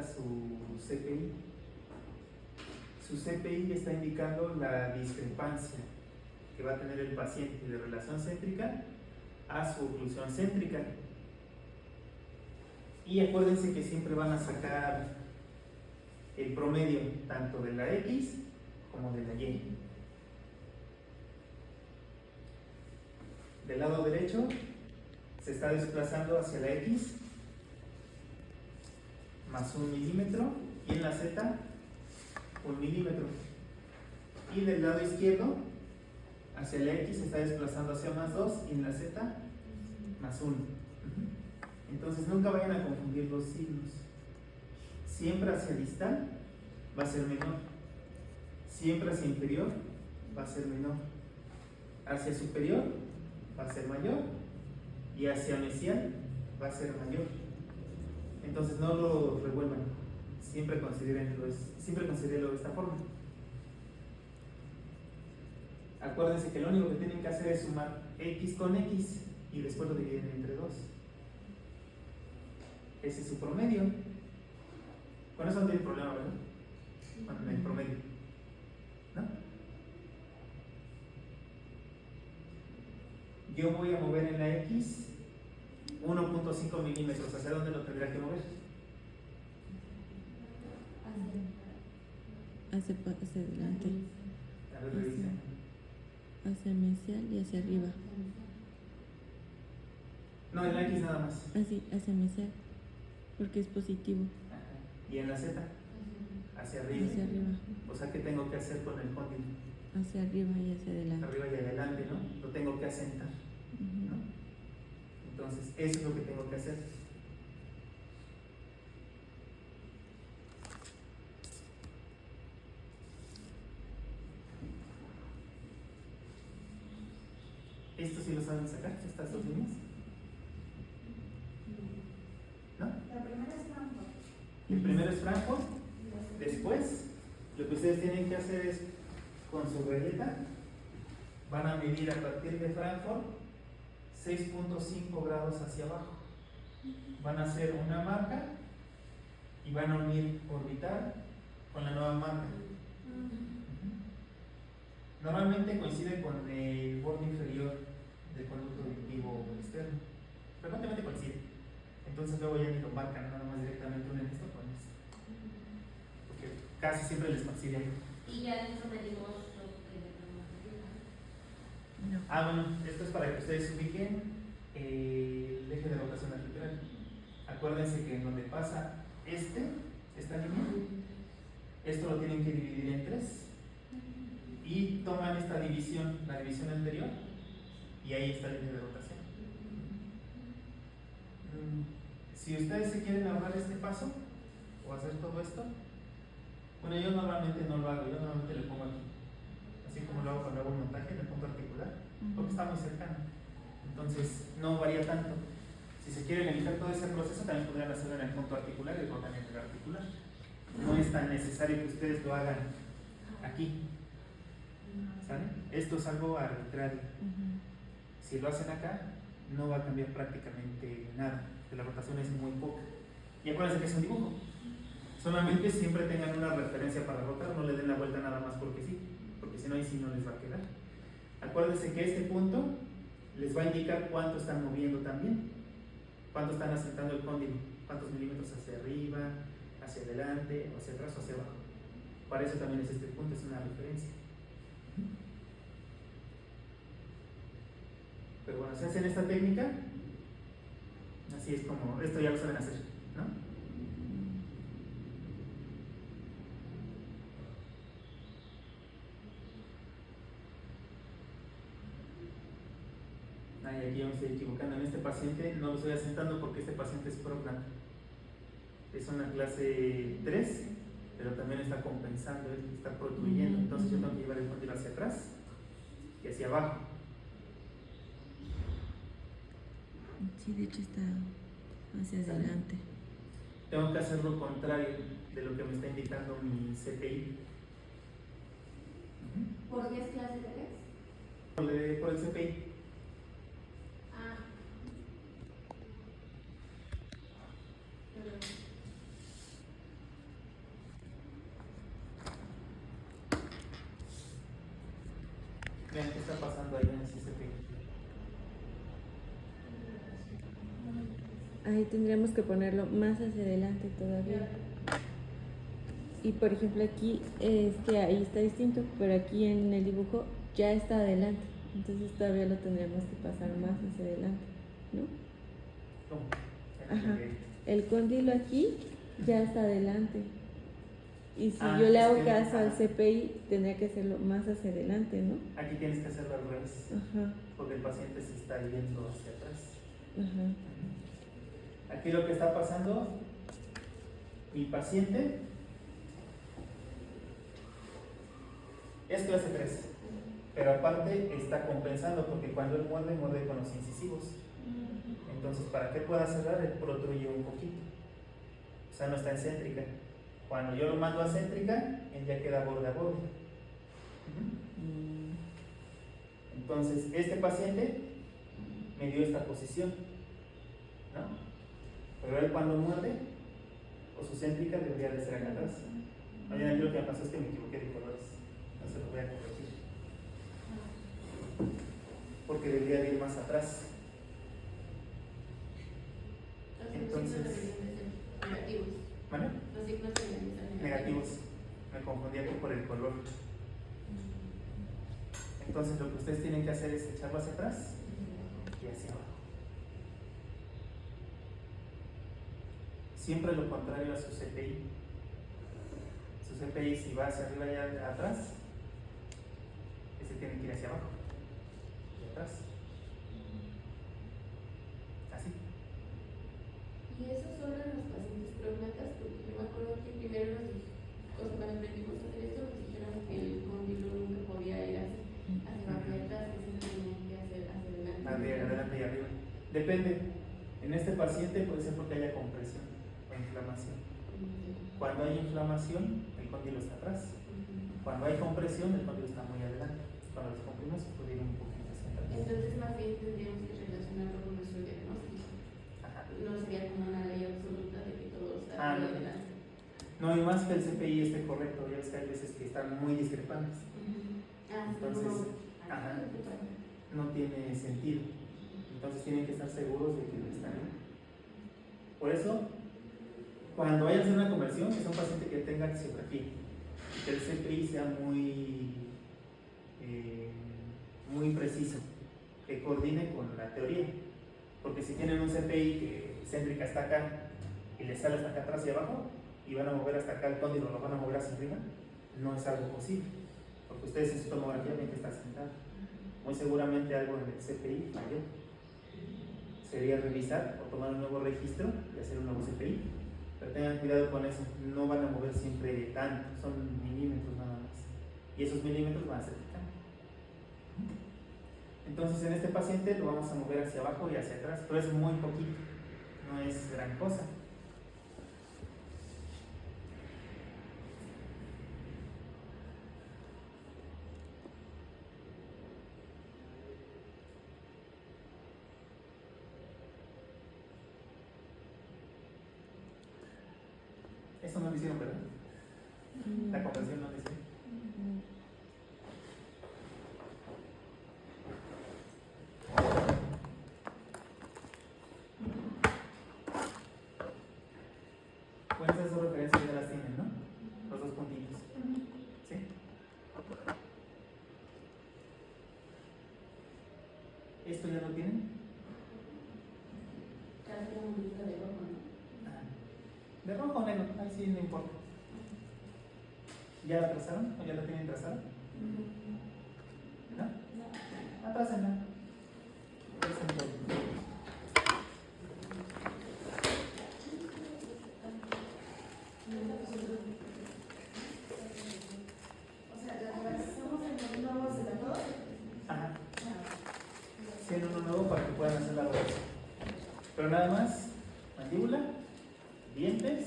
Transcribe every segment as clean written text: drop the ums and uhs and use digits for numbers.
indica su CPI? Su CPI está indicando la discrepancia que va a tener el paciente de relación céntrica a su oclusión céntrica. Y acuérdense que siempre van a sacar el promedio tanto de la X como de la Y. Del lado derecho se está desplazando hacia la X más 1 milímetro y en la Z 1 milímetro. Y del lado izquierdo hacia la X se está desplazando hacia más 2 y en la Z más 1. Entonces nunca vayan a confundir los signos. Siempre hacia distal va a ser menor. Siempre hacia inferior va a ser menor. Hacia superior va a ser mayor. Y hacia mesial va a ser mayor. Entonces no lo revuelvan. Siempre considérenlo de esta forma. Acuérdense que lo único que tienen que hacer es sumar X con X y después lo dividen entre 2. Ese es su promedio. Con eso no tiene problema, ¿verdad? Con el promedio, ¿no? Yo voy a mover en la X 1.5 milímetros. ¿Hacia dónde lo tendría que mover? Hacia adelante. A ver, revisen. Hacia mesial y hacia arriba. No, en la X nada más. Así, hacia mesial. Porque es positivo. Ajá. Y en la Z, hacia arriba. Hacia arriba. O sea, ¿qué tengo que hacer con el cóndilo? Hacia arriba y hacia adelante. Arriba y adelante, ¿no? Lo tengo que asentar, ¿no? Entonces, eso es lo que tengo que hacer. ¿Esto sí lo saben sacar? ¿Estas dos líneas? ¿No? La primera es Frankfurt. El primero es Frankfurt. Después, lo que ustedes tienen que hacer es, con su regleta, van a medir a partir de Frankfurt 6.5 grados hacia abajo. Van a hacer una marca y van a unir orbital con la nueva marca. Normalmente coincide con el borde inferior del conducto auditivo externo. Frecuentemente coincide. Entonces luego ya ni lo marcan, nada más directamente unen esto con esto. Porque casi siempre les coincide ahí. Y ya dentro medimos lo que No. Bueno, esto es para que ustedes ubiquen el eje de rotación arbitraria. Acuérdense que en donde pasa esta línea, esto lo tienen que dividir en 3 y toman esta división, la división anterior, y ahí está el eje de rotación. Si ustedes se quieren ahorrar este paso o hacer todo esto, bueno, yo normalmente no lo hago, yo normalmente le pongo aquí, así como lo hago cuando hago un montaje en el punto articular, porque está muy cercano, entonces no varía tanto. Si se quieren evitar todo ese proceso, también podrían hacerlo en el punto articular y el rotamiento articular. No es tan necesario que ustedes lo hagan aquí, ¿sale? Esto es algo arbitrario. Si lo hacen acá, no va a cambiar prácticamente nada, que la rotación es muy poca. Y acuérdense que es un dibujo. Solamente siempre tengan una referencia para rotar, no le den la vuelta nada más porque sí, porque si no, ahí sí no les va a quedar. Acuérdense que este punto les va a indicar cuánto están moviendo también, cuánto están asentando el cóndilo, cuántos milímetros hacia arriba, hacia adelante, o hacia atrás o hacia abajo. Para eso también es este punto, es una referencia. Pero bueno, si hacen esta técnica, así es como, esto ya lo saben hacer, ¿no? Aquí yo me estoy equivocando. En este paciente no lo estoy asentando porque este paciente es Procland. Es una clase 3, pero también está compensando, está protuyendo. Entonces yo tengo que llevar el cóndilo hacia atrás y hacia abajo. Sí, de hecho está hacia ¿Sale? adelante. Tengo que hacer lo contrario de lo que me está indicando mi CPI. ¿Por qué es clase 3? Por el CPI. Ah. ahí tendríamos que ponerlo más hacia adelante todavía. Y por ejemplo aquí es que ahí está distinto, pero aquí en el dibujo ya está adelante. Entonces todavía lo tendríamos que pasar más hacia adelante, ¿no? ¿Cómo? Ajá. El cóndilo aquí ya está adelante. Y si Ah, yo le es hago que- caso al ajá. CPI, tendría que hacerlo más hacia adelante, ¿no? Aquí tienes que hacerlo al revés, Ajá, porque el paciente se está yendo hacia atrás. ajá. Aquí lo que está pasando, mi paciente es clase 3, pero aparte está compensando porque cuando él muerde, muerde con los incisivos. Entonces, para que pueda cerrar, él protruye un poquito. O sea, no está en céntrica. Cuando yo lo mando a céntrica, él ya queda borde a borde. Entonces, este paciente me dio esta posición, ¿no? Pero él cuando muerde, o su céntrica debería de ser acá atrás. Mañana aquí lo que me pasó es que me equivoqué de colores. No se lo voy a corregir. Porque debería de ir más atrás. Entonces, negativos. ¿vale? Los signos deberían ser Negativos. Me confundí aquí por el color. Entonces, lo que ustedes tienen que hacer es echarlo hacia atrás y hacia abajo. Siempre lo contrario a su CPI. Su CPI, si va hacia arriba y atrás, ese tiene que ir hacia abajo y atrás. Así. Y eso solo en los pacientes prognatas, porque yo me acuerdo que primero nos dijo, cuando aprendimos a hacer esto, nos dijeron que el cóndilo nunca podía ir hacia abajo y atrás, que siempre tenía que hacer hacia adelante. Adelante y arriba. Depende. En este paciente puede ser porque haya compresión o inflamación. Cuando hay inflamación, el cóndilo está atrás. Cuando hay compresión, el cóndilo está muy adelante. Cuando los comprimimos, puede ir un poquito hacia atrás. Entonces, más bien tendríamos que relacionarlo con nuestro diagnóstico. Ajá. No sería como una ley absoluta de que todo está Ah, muy no. adelante. No, y más que el CPI esté correcto, ya ves que hay veces que están muy discrepantes. Entonces, ajá, no tiene sentido. Entonces tienen que estar seguros de que están bien. Por eso, cuando vayan a hacer una conversión, que sea un paciente que tenga axiografía, y que el CPI sea muy preciso, que coordine con la teoría. Porque si tienen un CPI que céntrica está acá y le sale hasta acá atrás y abajo, y van a mover hasta acá el cóndilo, lo van a mover hacia arriba, no es algo posible. Porque ustedes en su tomografía ven que está sentado. Muy seguramente algo en el CPI falló. Sería revisar o tomar un nuevo registro y hacer un nuevo CPI. Pero tengan cuidado con eso, no van a mover siempre tanto, son milímetros nada más. Y esos milímetros van a ser picando. Entonces en este paciente lo vamos a mover hacia abajo y hacia atrás, pero es muy poquito, no es gran cosa. Eso no lo hicieron, ¿verdad? La conversión no lo hicieron. Pues esas dos referencias ya las tienen, ¿no? Los dos puntitos. ¿Sí? ¿Esto ya lo tienen? Casi una bolita de rojo, ¿no? De rojo o negro, ahí sí no importa. ¿Ya la trazaron o ya la tienen trazada? ¿No? Atrásenla. Trasen todo. O sea, ¿las hacemos en un nuevo celador? Ajá. Sí, en uno nuevo para que puedan hacer la rotación. Pero nada más, mandíbula, dientes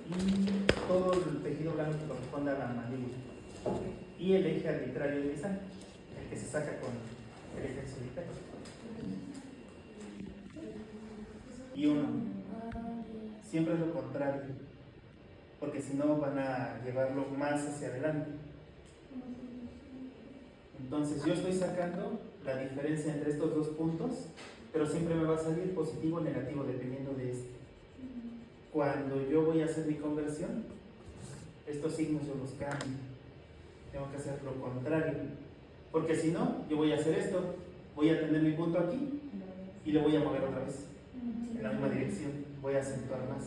y todo el tejido blanco que corresponde a la mandíbula. Y el eje arbitrario de Bisán, el que se saca con el eje solitario. Y uno, siempre es lo contrario, porque si no van a llevarlo más hacia adelante. Entonces yo estoy sacando la diferencia entre estos dos puntos pero siempre me va a salir positivo o negativo dependiendo de esto. Cuando yo voy a hacer mi conversión, estos signos yo los cambio. Tengo que hacer lo contrario, porque si no, yo voy a hacer esto, voy a tener mi punto aquí y le voy a mover otra vez en la misma dirección, voy a acentuar más.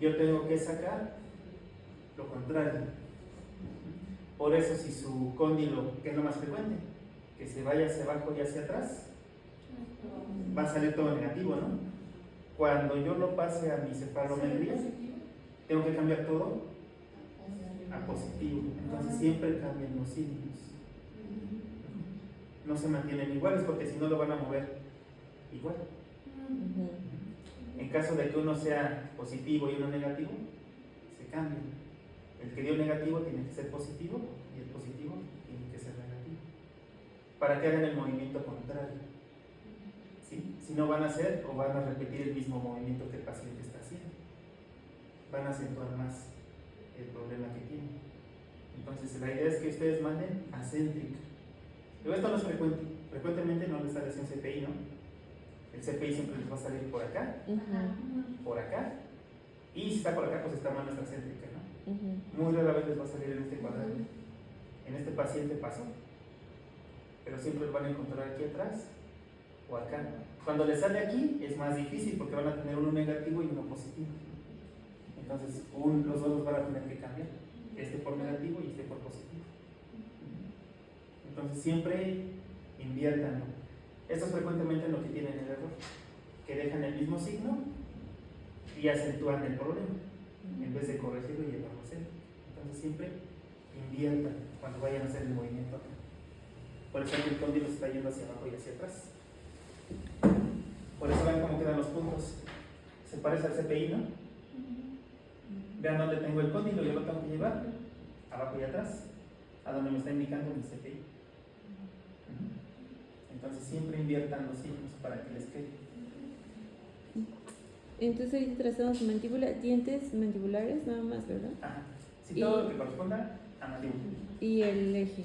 Yo tengo que sacar lo contrario. Por eso, si su cóndilo, que es lo más frecuente, que se vaya hacia abajo y hacia atrás, va a salir todo negativo, ¿no? Cuando yo lo pase a mi cefalometría, tengo que cambiar todo a positivo. Entonces siempre cambian los signos. No se mantienen iguales porque si no lo van a mover igual. En caso de que uno sea positivo y uno negativo, se cambia. El que dio negativo tiene que ser positivo y el positivo tiene que ser negativo. Para que hagan el movimiento contrario. ¿Sí? Si no van a hacer o van a repetir el mismo movimiento que el paciente está haciendo. Van a acentuar más el problema que tienen. Entonces la idea es que ustedes manden acéntrica. Pero esto no es frecuente. Frecuentemente no les sale así un CPI, ¿no? El CPI siempre les va a salir por acá, por acá, y si está por acá, pues está más nuestra céntrica, ¿no? Muy rara vez les va a salir en este cuadrado. En este paciente pasó, pero siempre lo van a encontrar aquí atrás o acá. Cuando les sale aquí es más difícil porque van a tener uno negativo y uno positivo. Entonces los dos los van a tener que cambiar, este por negativo y este por positivo. Entonces siempre inviértanlo. Esto es frecuentemente lo que tienen el error, que dejan el mismo signo y acentúan el problema en vez de corregirlo y llevarlo a cero. Entonces siempre inviertan cuando vayan a hacer el movimiento. Por eso el cóndilo se está yendo hacia abajo y hacia atrás. Por eso vean cómo quedan los puntos. Se parece al CPI, ¿no? Vean dónde tengo el cóndilo, yo lo tengo que llevar abajo y atrás, a donde me está indicando mi CPI. Entonces siempre inviertan los signos para que les quede. Entonces ahorita trazamos mandíbula, dientes mandibulares nada más, ¿verdad? Ajá. Si todo lo que corresponda a mandíbula. Y el eje.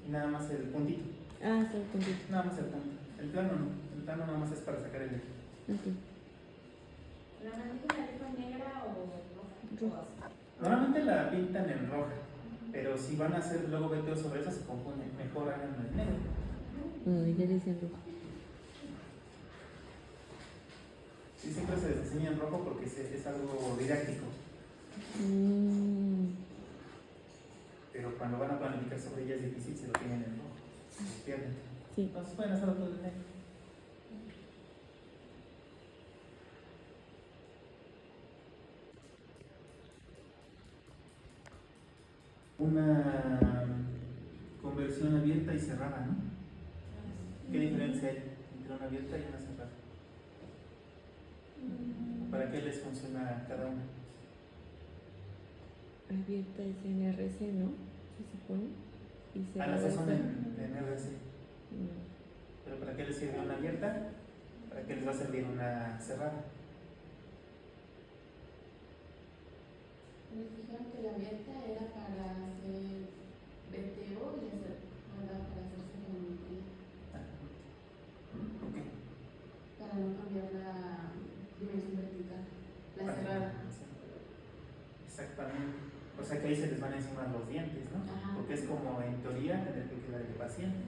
Y nada más el puntito. Ah, solo puntito. Nada más el punto. El plano no. El plano nada más es para sacar el eje. Okay. ¿La mandíbula es negra o roja? Normalmente la pintan en roja, pero si van a hacer luego veteos sobre eso se confunden. Mejor háganlo en negro. Ya le dicen rojo. Sí, siempre se les enseña en rojo porque es algo didáctico. Pero cuando van a planificar sobre ella es difícil, se lo tienen en rojo. Se pierden. Sí. Entonces pueden hacerlo todo en negro. Una conversión abierta y cerrada, ¿no? ¿Qué diferencia hay entre una abierta y una cerrada? ¿Para qué les funciona cada una? Abierta es en RC, ¿no? Se supone. Y Las dos son cerrada en RC. ¿Pero para qué les sirve una abierta? ¿Para qué les va a servir una cerrada? Nos dijeron que la abierta era para hacer veteo y hacer, para hacerse geometría. ¿Por qué? Para no cambiar la dimensión vertical. La cerrada. Exactamente. O sea que ahí se les van encima los dientes, ¿no? Ajá. Porque es como en teoría tener que quedar el paciente.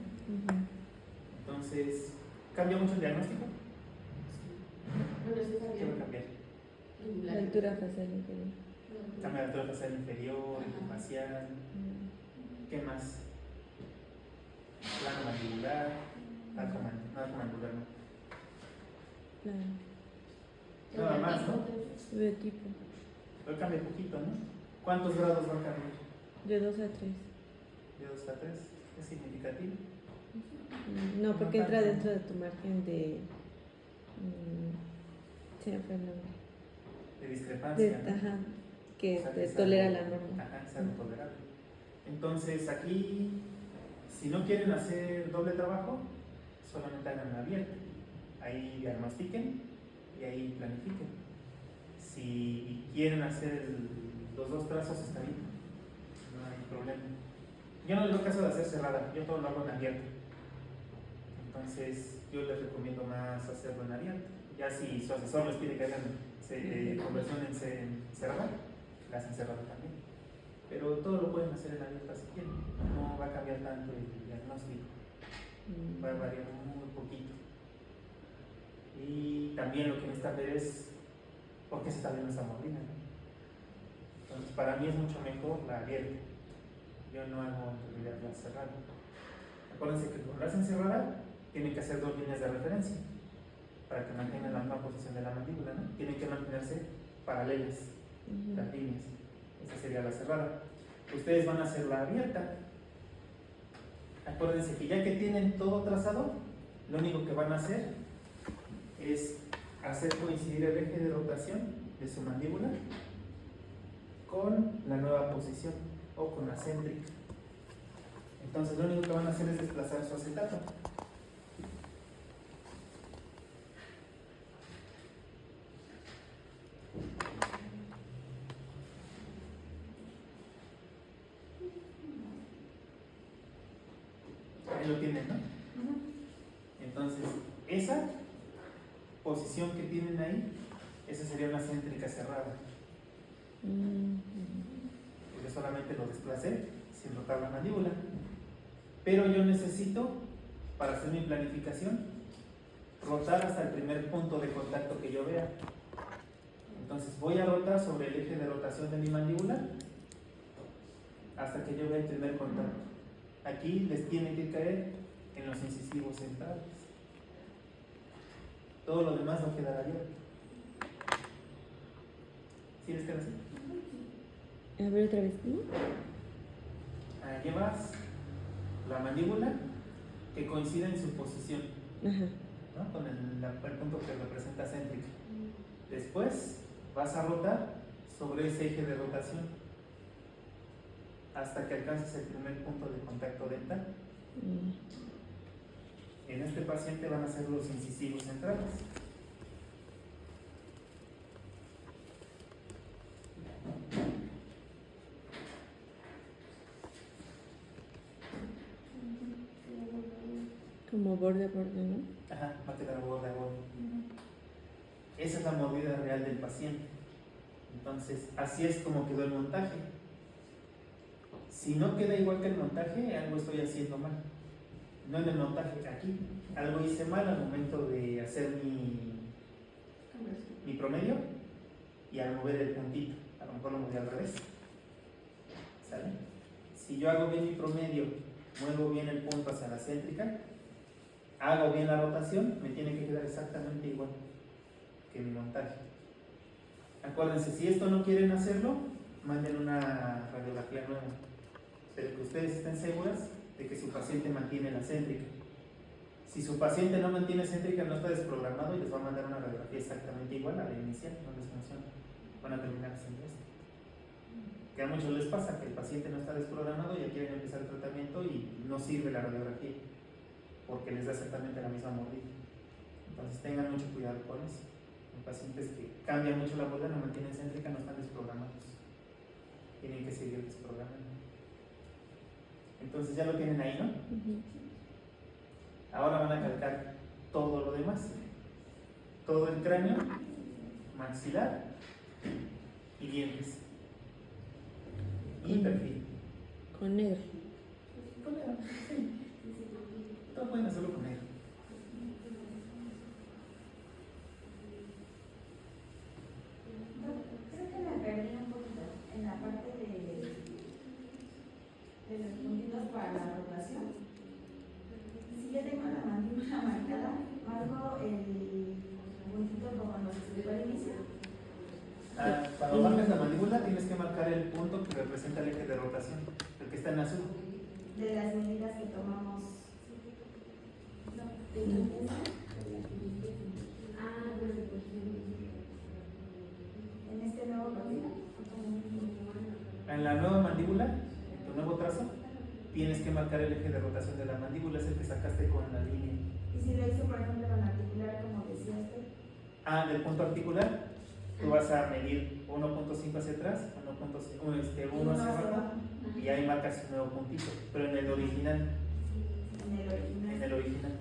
Entonces, ¿cambia mucho el diagnóstico? Bueno, eso está ¿Qué va a bien. cambiar? La altura facial inferior. Cambia la altura facial inferior, el facial. ¿Qué más? Plano mandibular, arco mandibular, no. Claro. Nada más, ¿no? Biotipo. Pero cambia poquito, ¿no? ¿Cuántos grados va a cambiar? De 2 a 3. De 2 a 3. ¿Es significativo? No, porque No entra tanto. dentro de tu margen de. Se me fue el nombre. De discrepancia, ¿no? Ajá, que O sea, te es tolera algo- la norma. Ajá, es algo tolerable. Entonces aquí, si no quieren hacer doble trabajo, solamente hagan la abierta. Ahí diagnostiquen y ahí planifiquen. Si quieren hacer los dos trazos, está bien. No hay problema. Yo no le doy caso de hacer cerrada, yo todo lo hago en abierta. Entonces yo les recomiendo más hacerlo en abierto. Ya si su asesor les pide que hagan conversión en cerrada, la hacen cerrada también. Pero todo lo pueden hacer en abierta si quieren. No va a cambiar tanto el diagnóstico. Va a variar muy poquito. Y también lo que necesitan ver es por qué se está viendo esa mordida, ¿no? Entonces para mí es mucho mejor la abierta. Yo no hago en realidad la cerrada. Acuérdense que cuando la hacen cerrada tienen que hacer 2 líneas de referencia para que mantengan la misma posición de la mandíbula, ¿no? Tienen que mantenerse paralelas las líneas. Esa sería la cerrada. Ustedes van a hacer la abierta. Acuérdense que ya que tienen todo trazado, lo único que van a hacer es hacer coincidir el eje de rotación de su mandíbula con la nueva posición o con la céntrica. Entonces lo único que van a hacer es desplazar su acetato. Ahí lo tienen, ¿no? Entonces, esa posición que tienen ahí, esa sería una céntrica cerrada. Yo solamente lo desplacé sin rotar la mandíbula. Pero yo necesito, para hacer mi planificación, rotar hasta el primer punto de contacto que yo vea. Entonces voy a rotar sobre el eje de rotación de mi mandíbula hasta que yo vea el primer contacto. Aquí les tiene que caer en los incisivos centrales. Todo lo demás va a quedar abierto. ¿Sí les queda así? A ver otra vez, ¿no? Llevas la mandíbula que coincide en su posición, Ajá. ¿no? Con el punto que representa céntrica. Después vas a rotar sobre ese eje de rotación hasta que alcances el primer punto de contacto dental. En este paciente van a ser los incisivos centrales. Como borde a borde, ¿no? Ajá, va a quedar borde a borde. Esa es la mordida real del paciente. Entonces, así es como quedó el montaje. Si no queda igual que el montaje, algo estoy haciendo mal. No en el montaje, aquí. Algo hice mal al momento de hacer mi promedio y al mover el puntito. A lo mejor lo moví al revés. ¿Sale? Si yo hago bien mi promedio, muevo bien el punto hacia la céntrica, hago bien la rotación, me tiene que quedar exactamente igual que mi montaje. Acuérdense, si esto no quieren hacerlo, manden una radiografía nueva, pero que ustedes estén seguras de que su paciente mantiene la céntrica. Si su paciente no mantiene céntrica, no está desprogramado y les va a mandar una radiografía exactamente igual a la inicial, no les funciona. Van a terminar haciendo esto. Que a muchos les pasa que el paciente no está desprogramado y ya quieren empezar el tratamiento y no sirve la radiografía porque les da exactamente la misma mordida. Entonces tengan mucho cuidado con eso. Los pacientes que cambian mucho la mordida, no mantienen céntrica, no están desprogramados. Tienen que seguir desprogramando. Entonces ya lo tienen ahí, ¿no? Ahora van a calcar todo lo demás. Todo el cráneo, maxilar y dientes. Y perfil. Con negro. Con negro, sí. Todos pueden hacerlo con negro. Creo que me perdí un poquito en la parte de los puntitos para la rotación. Si yo tengo la mandíbula marcada, marco el puntito como nos explicó al inicio. Cuando marcas la mandíbula tienes que marcar el punto que representa el eje de rotación, el que está en azul. De las medidas que tomamos. En este nuevo partido. En la nueva mandíbula, en tu nuevo trazo, tienes que marcar el eje de rotación de la mandíbula, es el que sacaste con la línea. Y si lo hice, por ejemplo, con articular, como decía usted. Del punto articular, tú vas a medir 1.5 hacia atrás, 1 hacia abajo, y ahí marcas un nuevo puntito, pero en el original. En el original. En el original.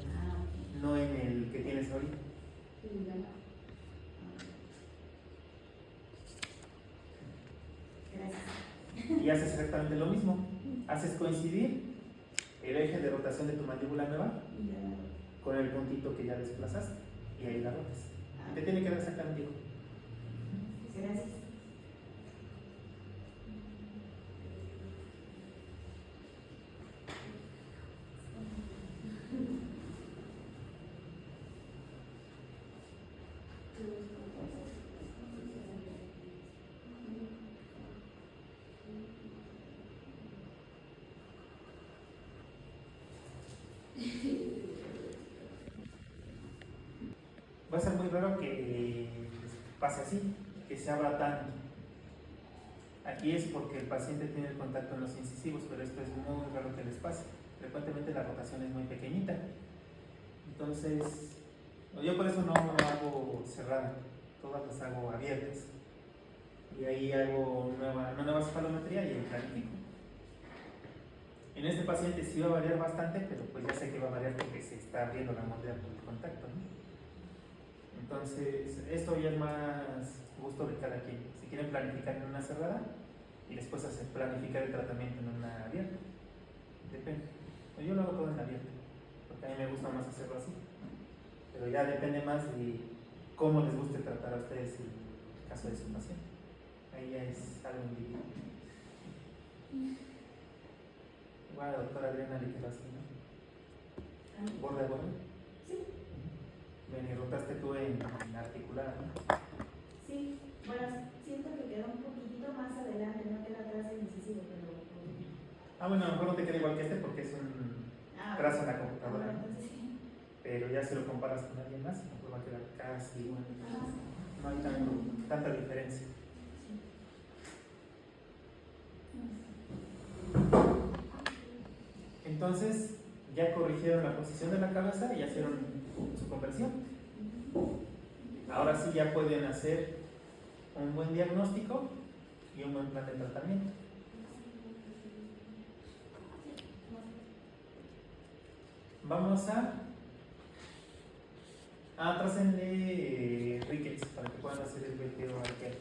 no en el que tienes ahorita. Gracias. Y haces exactamente lo mismo. Haces coincidir el eje de rotación de tu mandíbula nueva Y ya. con el puntito que ya desplazaste y ahí la rotas. Te tiene que dar exactamente igual. Gracias. Va a ser muy raro que pase así, que se abra tanto. Aquí es porque el paciente tiene el contacto en los incisivos, pero esto es muy raro que les pase. Frecuentemente la rotación es muy pequeñita. Entonces, yo por eso no hago cerrada, todas las hago abiertas. Y ahí hago una nueva cefalometría y ahí planifico. En este paciente sí va a variar bastante, pero pues ya sé que va a variar porque se está abriendo la mordida por el contacto, ¿no? Entonces, esto ya es más gusto de cada quien. Si quieren planificar en una cerrada y después hacer planificar el tratamiento en una abierta, depende. Yo lo hago todo en abierta, porque a mí me gusta más hacerlo así. Pero ya depende más de cómo les guste tratar a ustedes el caso de su paciente. Ahí ya es algo individual. Igual a la doctora Adriana le quedó así, ¿no? Borde a borde. Sí. Ven, y rotaste tú en articular, ¿no? Sí, bueno, siento que queda un poquitito más adelante, no queda atrás del incisivo, pero... Ah, bueno, a lo mejor no te queda igual que este porque es un trazo en la computadora, ¿no? Entonces sí. Pero ya si lo comparas con alguien más, pues va a quedar casi igual. Ajá. No hay tanta diferencia. Entonces, ya corrigieron la posición de la cabeza y ya hicieron su conversión. Ahora sí ya pueden hacer un buen diagnóstico y un buen plan de tratamiento. Vamos a trascender Ricketts para que puedan hacer el verteo arqueado.